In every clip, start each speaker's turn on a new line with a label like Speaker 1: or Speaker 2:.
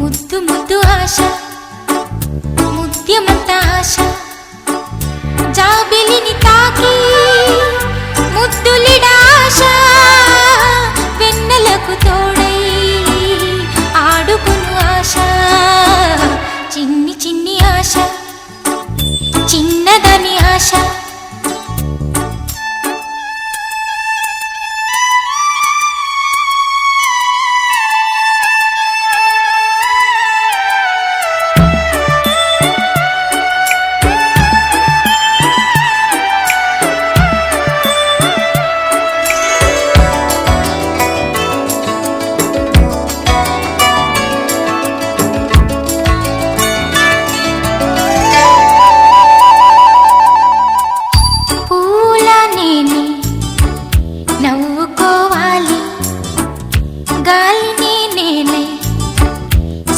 Speaker 1: ముద్దు ముద్దు ఆశ ముత్యమంత ఆశ జాబిలిని తాకి ముద్దులిడాశ వెన్నెలకు తోడై ఆడుకును ఆశ చిన్ని చిన్ని ఆశ చిన్నదని ఆశ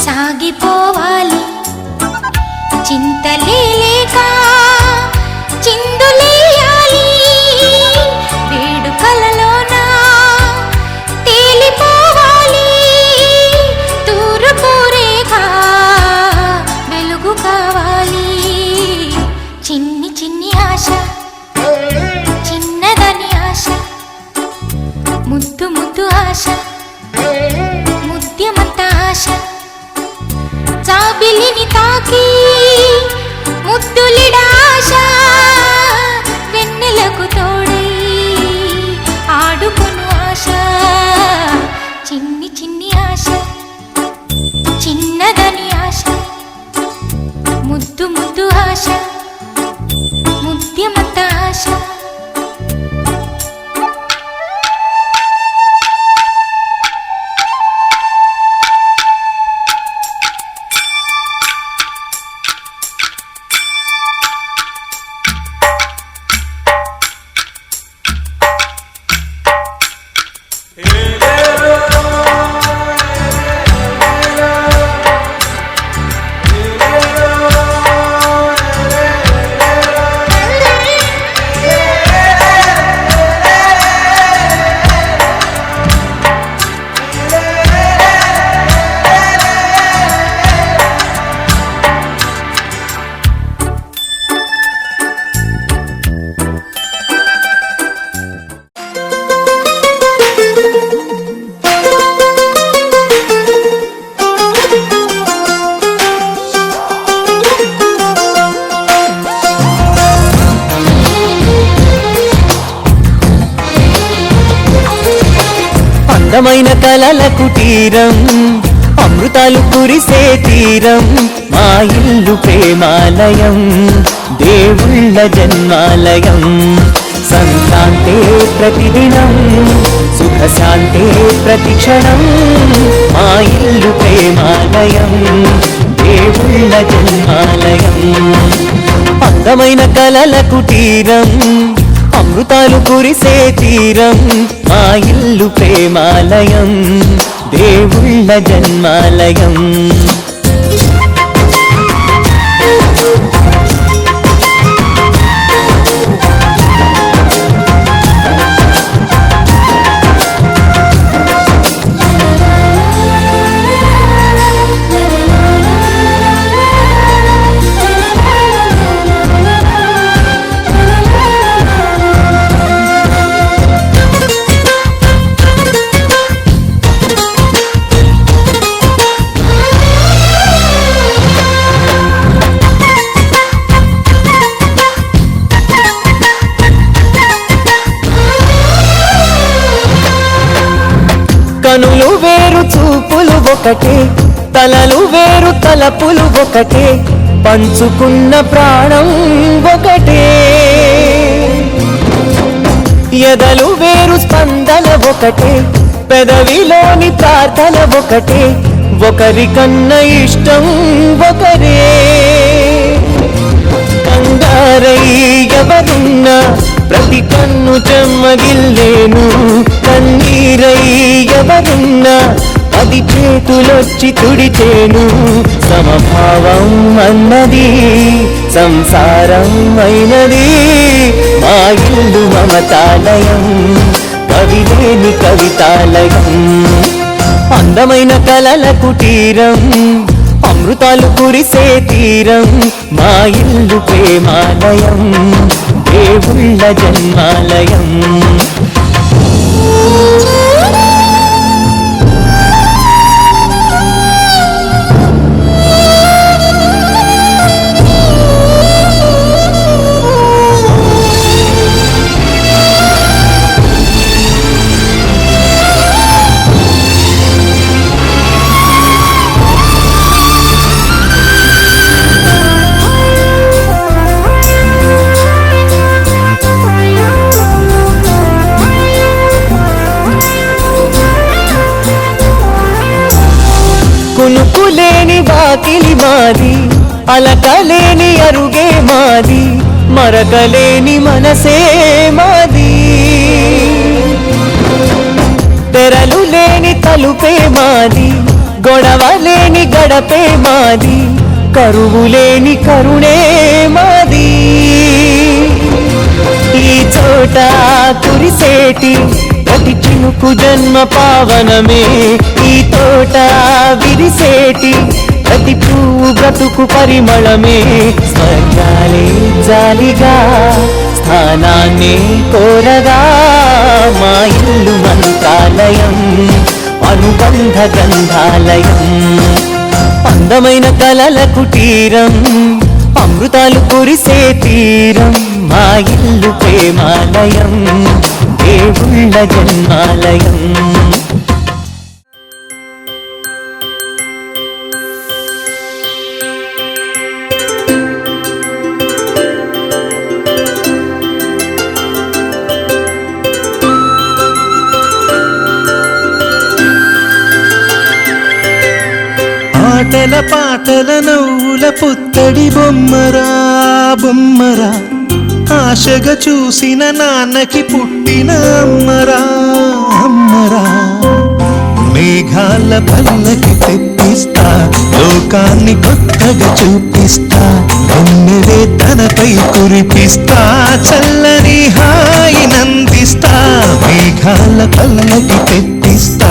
Speaker 1: సాగిపోవాలి చింతలేక చిందులేయాలి వేడుకలలోన తేలిపోవాలి తూర్పు రేఖ వెలుగు కావాలి చిన్ని చిన్ని ఆశ చిన్నదని ఆశ ముద్దు ముద్దు ఆశ ముత్యమంత ఆశ జాబిలిని తాకి ముద్దులిడాశ వెన్నెలకు తోడై ఆడుకును ఆశ చిన్ని చిన్ని ఆశ చిన్నదని ఆశ ముద్దు ముద్దు ఆశ ముత్యమంత ఆశ
Speaker 2: అందమైన కలల కుటీరం అమృతాలు కురిసే తీరం మా ఇల్లు ప్రేమాలయం దేవుళ్ళ జన్మాలయం సంక్రాంతే ప్రతిదినం సుఖశాంతే ప్రతిక్షణం మా ఇల్లు ప్రేమాలయం దేవుళ్ళ జన్మాలయం అందమైన కలల కుటీరం అమృతాలు కురిసే తీరం మా ఇల్లు ప్రేమాలయం దేవుళ్ళ జన్మాలయం కనులు వేరు చూపులు ఒకటే తలలు వేరు తలపులు ఒకటే పంచుకున్న ప్రాణం ఒకటే ఎదలు వేరు స్పందన ఒకటే పెదవిలోని ప్రార్థన ఒకటే ఒకరికన్నా ఇష్టం ఒకరే కంగారై ఎవరున్నా ప్రతి కన్ను చెమ్మగిల్లేను కన్నీరై ఎవరున్నా అది చేతులొచ్చి తుడిచేను సమభావం అన్నది సంసారం అయినది మా ఇల్లు మమతాలయం కవిలేని కవితాలయం అందమైన కలల కుటీరం అమృతాలు కురిసే తీరం మా ఇల్లు ప్రేమాలయం దేవుళ్ళ జన్మాలయం కునుకులేని వాకిలి మాది అలకలేని అరుగే మాది మరకలేని మనసే మాది తెరలు లేని తలుపే మాది గొడవ లేని గడపే మాది కరువు లేని కరుణే మాది ఈ చోట కురిసేటి ప్రతి చినుకు జన్మ పావనమే ఈ తోట విరిసేటి ప్రతి పువ్వు బ్రతుకు పరిమళమే స్వర్గాలే జాలిగా స్థానాన్ని కోరగా మా ఇల్లు మంత్రాలయం అనుబంధ గంధాలయం అందమైన కలల కుటీరం అమృతాలు కురిసే తీరం మా ఇల్లు ప్రేమాలయం దేవుళ్ళ జన్మాలయం
Speaker 3: ఆటల పాటల నవ్వుల పుత్తడి బొమ్మరా బొమ్మరా ఆశగా చూసిన నాన్నకి పుట్టిన అమ్మరా అమ్మరా మేఘాల పల్లకి తెప్పిస్తా లోకాన్ని కొత్తగా చూపిస్తా వెన్నెలే తనపై కురిపిస్తా చల్లని హాయి నందిస్తా మేఘాల పల్లకి తెప్పిస్తా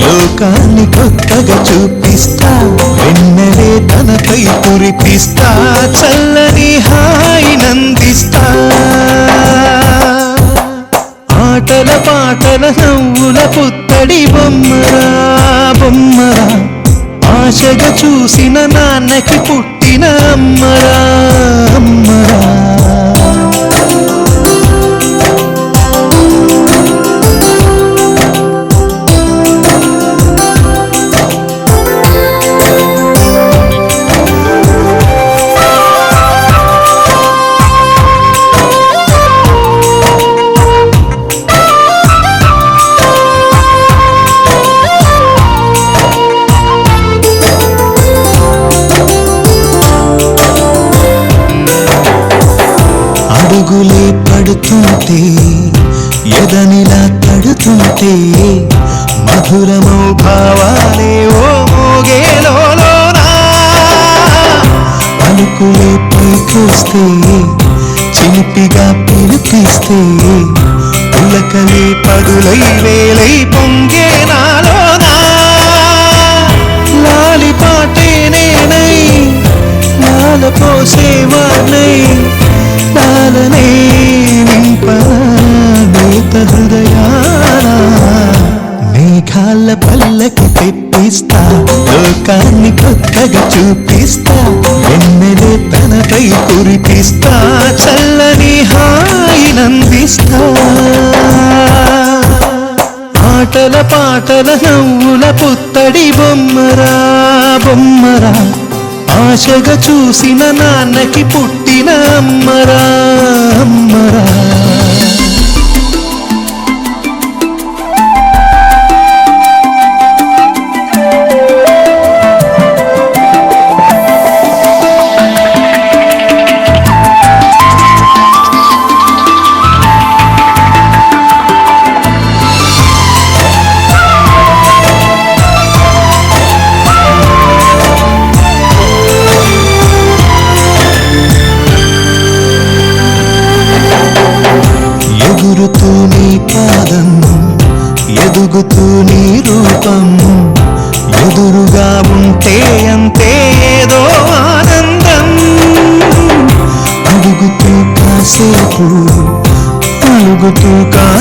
Speaker 3: లోకాన్ని కొత్తగా చూపిస్తా వెన్నెలే తనపై కురిపిస్తా చల్లని హాయి నందిస్తా ఆటల పాటల నవ్వుల పుత్తడి బొమ్మరా బొమ్మరా ఆశగా చూసిన నాన్నకి పుట్టిన అమ్మరా అమ్మరా అడుగులే పడుతుంటే ఎదనిలా తడుతుంటే మధురమౌ భావాలే ఓ మోగేలోనా పలుకులే పైకొస్తే చిలిపిగా పిలిపిస్తే పులకలే పదులై వేలై పొంగే నాలోనా లాలి పాటే నేనై లాల పోసేవాణ్ణై లాలనే నింపనేత హృదయాన మేఘాల పల్లకి తెప్పిస్తా లోకాన్ని కొత్తగా చూపిస్తా వెన్నెలే తనపై కురిపిస్తా చల్లని హాయి నందిస్తా ఆటల పాటల నవ్వుల పుత్తడి బొమ్మరా బొమ్మరా ఆశగా చూసిన నాన్నకి పుట్టిన అమ్మరా అమ్మరా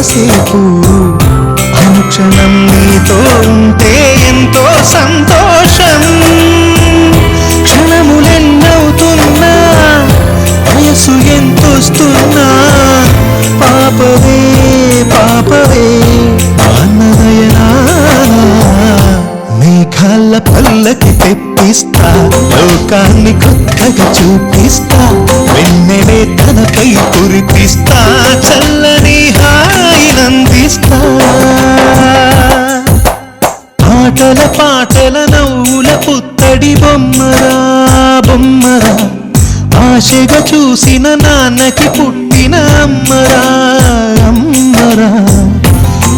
Speaker 3: కాసేపు అనుక్షణం నీతో ఉంటే ఎంతో సంతోషం క్షణములెన్నవుతున్నా వయసు ఎంతొస్తున్నా పాపవే పాపవే అన్నదయనా మేఘాల పల్లకి తెప్పిస్తా లోకాన్ని కొత్తగా చూపిస్తా వెన్నెలే తనపై కురిపిస్తా చల్లని హాయినందిస్తా ఆటల పాటల నవ్వుల పుత్తడి బొమ్మరా బొమ్మరా ఆశగా చూసిన నాన్నకి పుట్టిన అమ్మరా అమ్మరా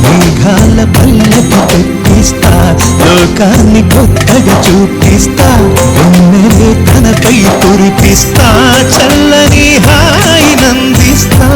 Speaker 3: మేఘాల పల్లకి తెప్పిస్తా లోకాన్ని కొత్తగా చూపిస్తా వెన్నెలే తనపై కురిపిస్తా చల్లని హాయినందిస్తా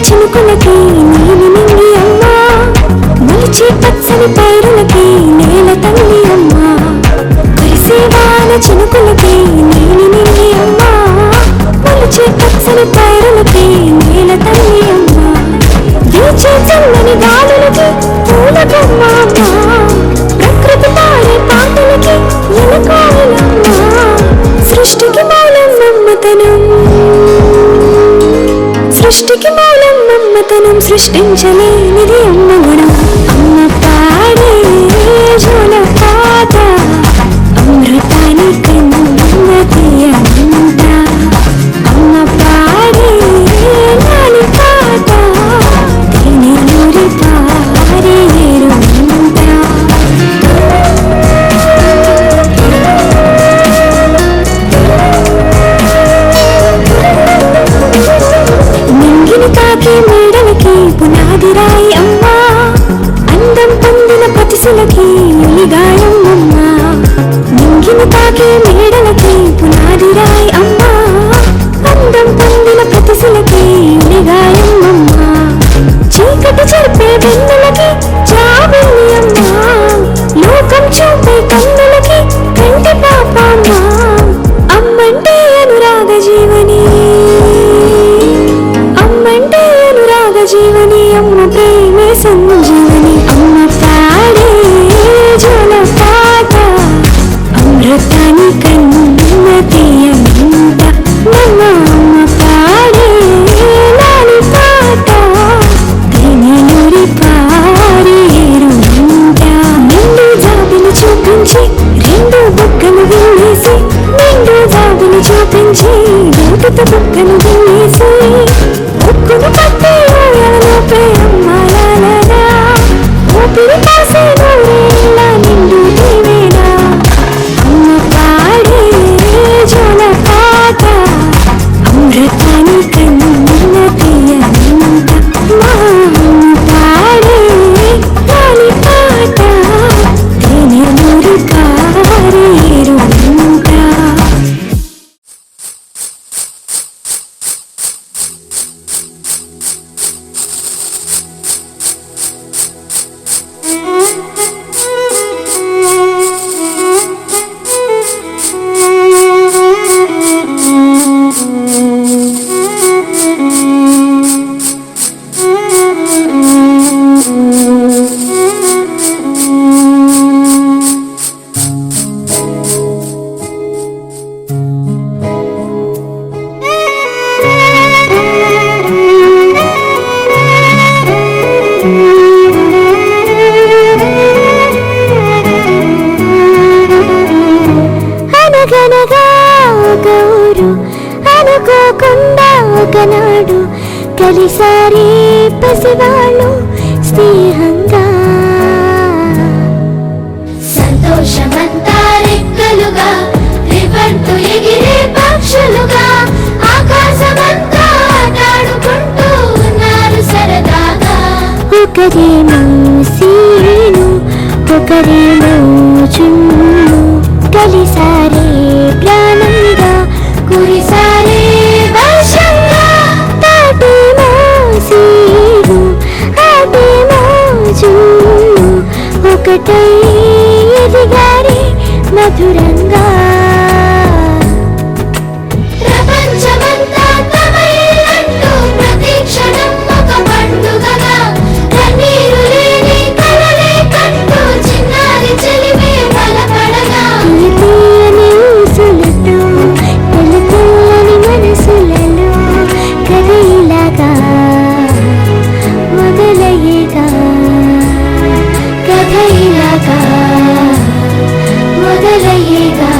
Speaker 1: చినుకులకి నీలి నింగి అమ్మా మొలిచే పచ్చని పైరులకి నేల తల్లి అమ్మా పరిసేవాల చినుకులకి నీలి నింగి అమ్మా మొలిచే పచ్చని పైరులకి నేల తల్లి అమ్మా వీచే చల్లని గాలులకి పూల బొమ్మ అమ్మా ప్రకృతి పాడే పాటలకి ఎలకాలమ్మా సృష్టికి మూలం మమ్మతనం సృష్టికి మూలం మమ్మతనం సృష్టించలేనిది అమ్మ గుణం అమ్మ పాడే జోల పాట అమృతాని కన్నతీయంట అమ్మ పాడే లాలి పాట తేనెలూరి పారే ఎరుంట తాకి మేడలకి పునాది రాయి అమ్మా అందం పొందిన పతిసులకి గాయం అమ్మా నింగిని తాకి మేడలకి పునాది రాయి అమ్మా అందం పొందిన పతిసులకి గాయం అమ్మా చీకటి చెరిపే వెన్నెలకి జాబిల్లి అమ్మా లోకం చూపే కన్నులకి కంటి పాప అమ్మా అమ్మంటే అనురాగ జీవని జీవని అమ్మ ప్రేమే సంజీవని అమ్మ పాడే జోల పాట అమృతాని కన్నతీయంట నమ్మ అమ్మ పాడే లాలి పాట తేనెలూరి పారే ఎరుంట నిండు జాబిని చూపించి రెండు బుగ్గలు వినేసి నిండు జాబిని చూపించి లోతుత బుగ్గలు వినేసి ఉక్కును పట్టి ఊపిరి కాసే నూరేళ్ళ నిండు దీవేనా అమ్మ పాడే జోల పాట అమృతాని కన్నతీయంట మా అమ్మ పాడే లాలి పాట తేనెలూరి పారే ఎరుంట.
Speaker 4: అనగనగా ఒక ఊరు అనుకోకుండా ఒకనాడు కలిసారి పసివాళ్ళు స్నేహంగా సంతోషమంతా రెక్కలుగా రివంతు ఎగిరే పక్షులుగా ఆకాశమంతా ఆటాడుకుంటూ ఉన్నారు సరదాగా ఒకరేమో సీను ఒకరేమో చున్ను కలిసారే ప్రాణంగా కురిసారే వర్షంగా తాటేమో సీను ఆటేమో చున్ను ఒకటై ఎదిగారే మధురంగా ప్రపంచమంతా తమ ఇల్లంటూ ప్రతి క్షణం ఒక పండుగగా కన్నీరు లేని కలలే కంటూ చిన్నారి చెలిమే బలపడగా తీయని ఊసులతో తెల్లని మనసులలో కథ ఇలాగా మొదలయ్యేగా కథ ఇలాగా మొదలయ్యేగా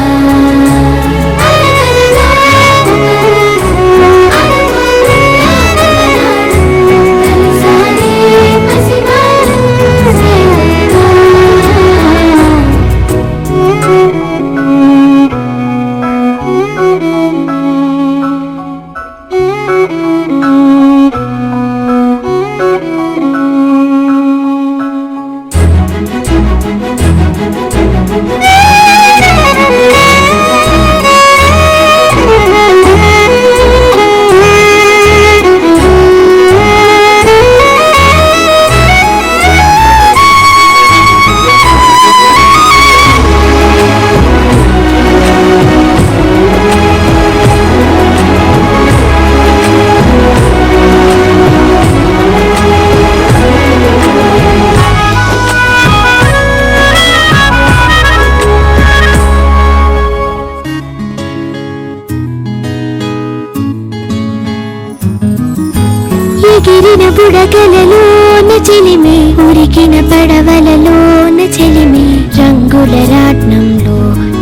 Speaker 4: ఎగిరిన బుడగలలోన చెలిమే ఉరికిన పడవలలోన చెలిమే రంగుల రాట్నంలో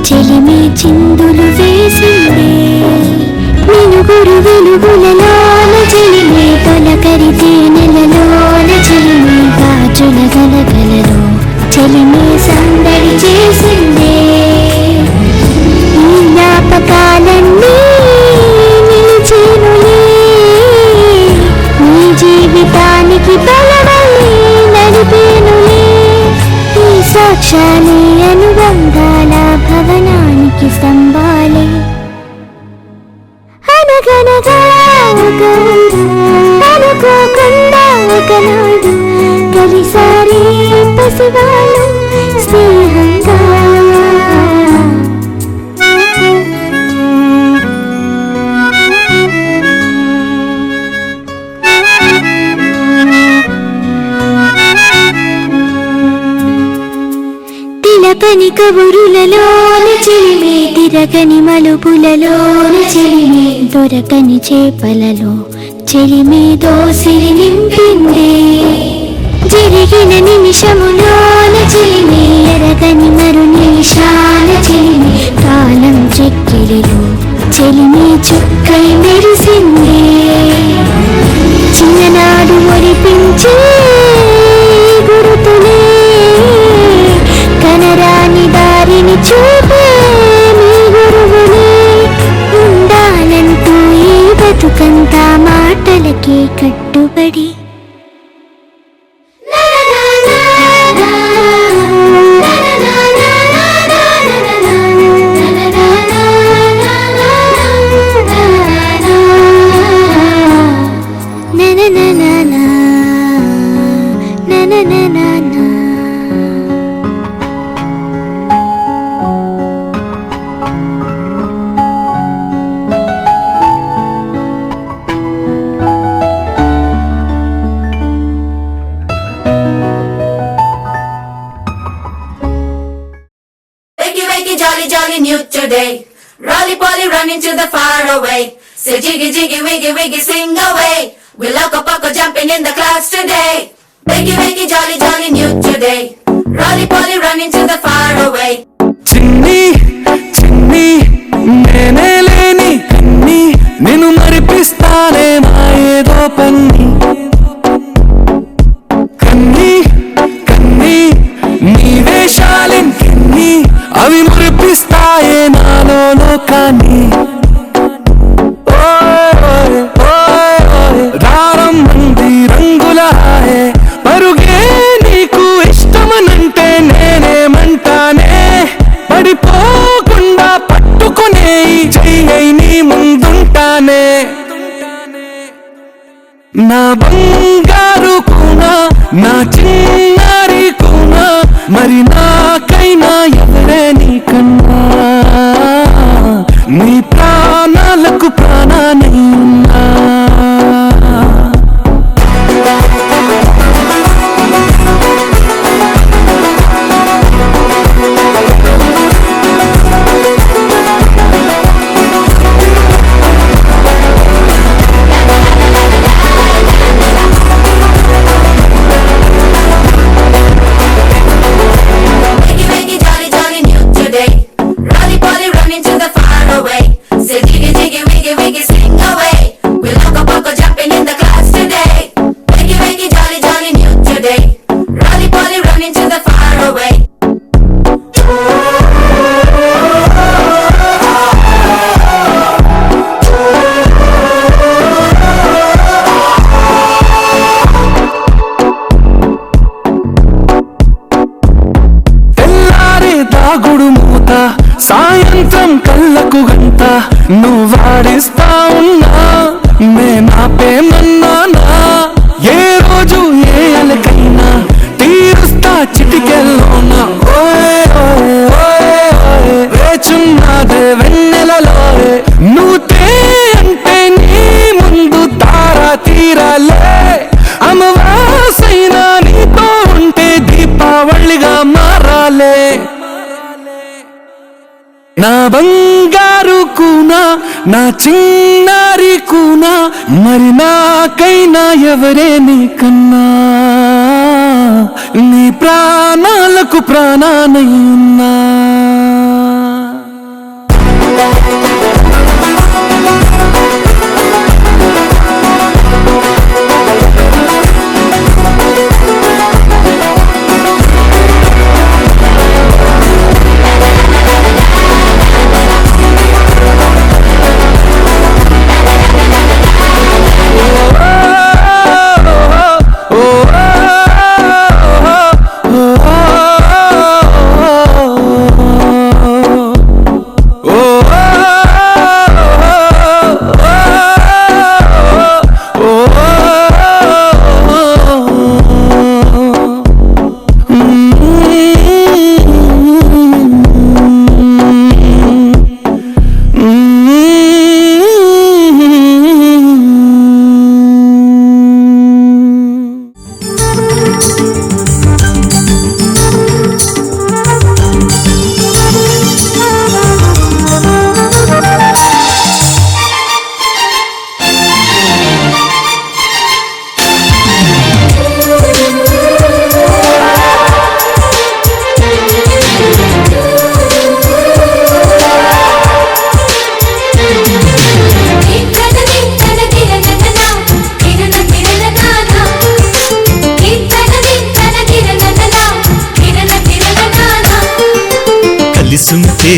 Speaker 4: చెలిమే చిందులు వేసిందే మినుగురు వెలుగులలోన చెలిమే తొలకరి తేనెలలోన చెలిమే గాజుల గలగలలో చెలిమే సందడి చేసిందే ఈ జ్ఞాపకాలన్నీ నిలిచేనులే నీ జీవితానికి బలమై నడిపేనులే ఈ సాక్ష్యాలే అనుబంధాల భవనానికి స్తంభాలే అనగనగా ఒక ఊరు అనుకోకుండా ఒకనాడు కలిసారి పసివాళ్ళు స్నేహంగా తిలకని కబురులలోన చెలిమే తిరగని మలుపులలోన చెలిమే దొరకని చేపలలో చెలిమే దోసిరి నింపిందే జరిగిన నిమిషములోన చెలిమే ఎరగని మరు నిమిషాల చెలిమే కాలం చెక్కిలిలో చెలిమే చుక్కై మెరిసిందే చిన్ననాడు ఒరిపించే గురుతులే కనరాని దారిని చూపే మీ గురువులే ఉండాలంటూ ఈ బతుకంతా మాటలకే కట్టుబడి
Speaker 5: Jolly, jolly new today. Rolly polly running to the far away. Say jiggy, jiggy, wiggy, wiggy, sing away. We loco poco jumping in the clouds today. Wiggy, wiggy, jolly, jolly new today. Rolly polly running to the far away.
Speaker 3: చిన్ని చిన్ని పూరిస్తాయే నాలో లోకాన్ని రారమ్మంది రంగుల హాయే పరుగే నీకు ఇష్టమనంటే నేనేమంటానే పడిపోకుండా పట్టుకునే చెయ్యి నీ ముందుంటానే నా బంగారు కూనా నా చిన్నారి కూనా మరి నాకైనా ఎవరే నీకన్నా నీ ప్రాణాలకు ప్రాణానై ఉన్నా సాయంత్రం కళ్ళకు గంట నువ్వాడిస్తా ఉన్నా నేనాపేమన్నానా ఏ రోజు ఏ అలకైనా తీరుస్తా చిటికెల్లోనా వేచున్నాదే వెన్నెలలో నువ్వుతే అంటే నీ ముందు తారా తీరాలే అమవాసైనా నీతో ఉంటే దీపావళిగా మారాలే నా బంగారు కూనా నా చిన్నారి కూనా మరి నాకైనా ఎవరే నీకన్నా నీ ప్రాణాలకు ప్రాణానై ఉన్నా
Speaker 2: కలిసుంటే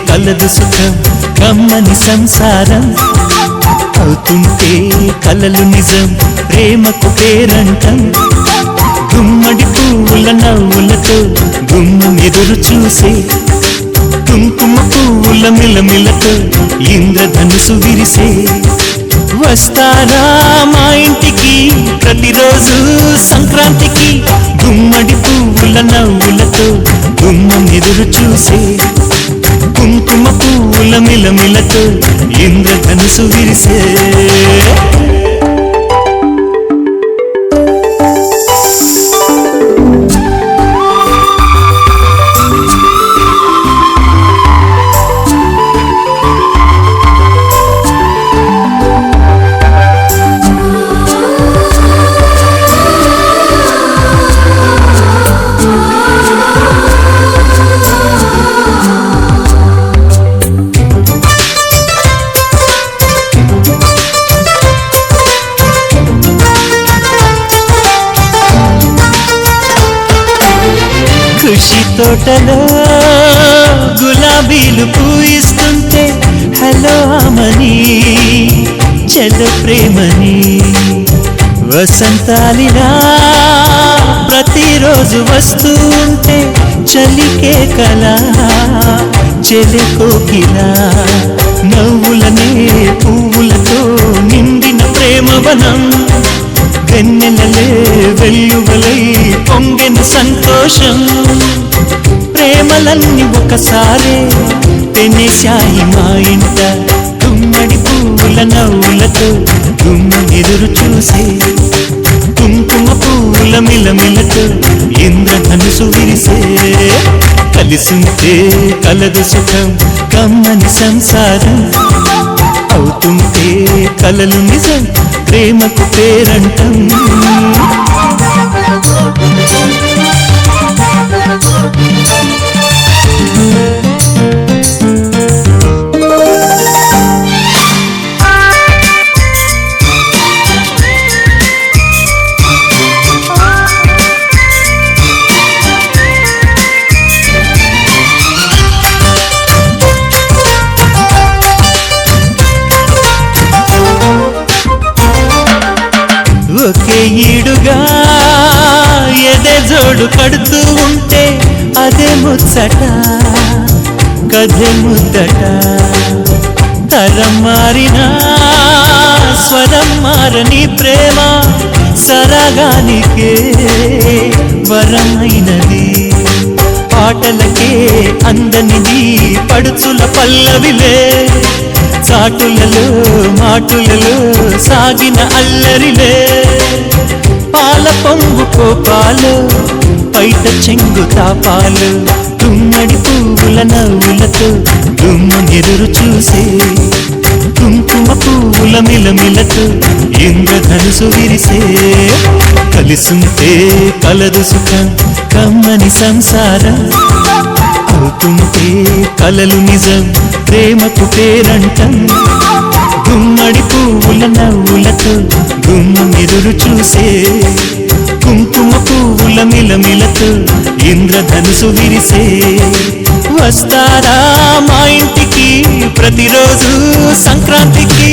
Speaker 2: కలదు సుఖం కమ్మని సంసారం అవుతుంటే కలలు నిజం ప్రేమకు పేరంటం గుమ్మడి పువ్వుల నవ్వులతో గుమ్మం ఎదురు చూసే కుంకుమ పువ్వుల మిలమిలతో ఇంద్రధనుసు విరిసే వస్తారా మా ఇంటికి ప్రతిరోజు సంక్రాంతికి గుమ్మడి పువ్వుల నవ్వులతో గుమ్మం ఎదురు చూసే కుంకుమ పువ్వుల మిలమిలతో ఇంద్రధనుసు విరిసే ఖుషి తోటలో గులాబీల పిలుపు ఇస్తుంటే హలో అమని చెల్లు ప్రేమని వసంతాలిలా ప్రతిరోజు వస్తూ ఉంటే చలికే కలా చెలి కోకిలా నవ్వులనే పువ్వులతో నిండిన ప్రేమవనం వెన్నెలలే వెల్లువలై పొంగెను సంతోషం ప్రేమలన్నీ ఒకసారే పెనేశాయి మా ఇంట గుమ్మడి పువ్వుల నవ్వులతో గుమ్మెదురు చూసే కుంకుమ పువ్వుల మిలమిలతో ఇంద్రధనుసు విరిసే కలిసుంటే కలదు సుఖం కమ్మని సంసారం అవుతుంటే కలలు నిజం ప్రేమకు పేరంటం ఒకే ఈడుగా ఎదే జోడు కడుతూ ఉంటే అదే ముచ్చట కథే ముద్దట తరం మారినా స్వరం మారని ప్రేమ సరగానికే వరమైనది పాటలకే అందనిది పడుచుల పల్లవిలే చాటులలో మాటులలో సాగిన అల్లరిలే పాల పొంగు కోపాలు పైట చెంగు తాపాలు గుమ్మడి పువ్వుల నవ్వులతో గుమ్మెదురు చూసే కుంకుమ పువ్వుల మిలమిలతో ఇంద్రధనుసు విరిసే కలిసుంటే కలదు సుఖం కమ్మని సంసారం అవుతుంటే కలలు నిజం ప్రేమకు పేరంటం గుమ్మడి పువ్వుల నవ్వులతో గుమ్మెదురు చూసే కుంకుమ పువ్వుల మిలమిలతో ఇంద్రధనుసు విరిసే వస్తారా మా ఇంటికి ప్రతిరోజు సంక్రాంతికి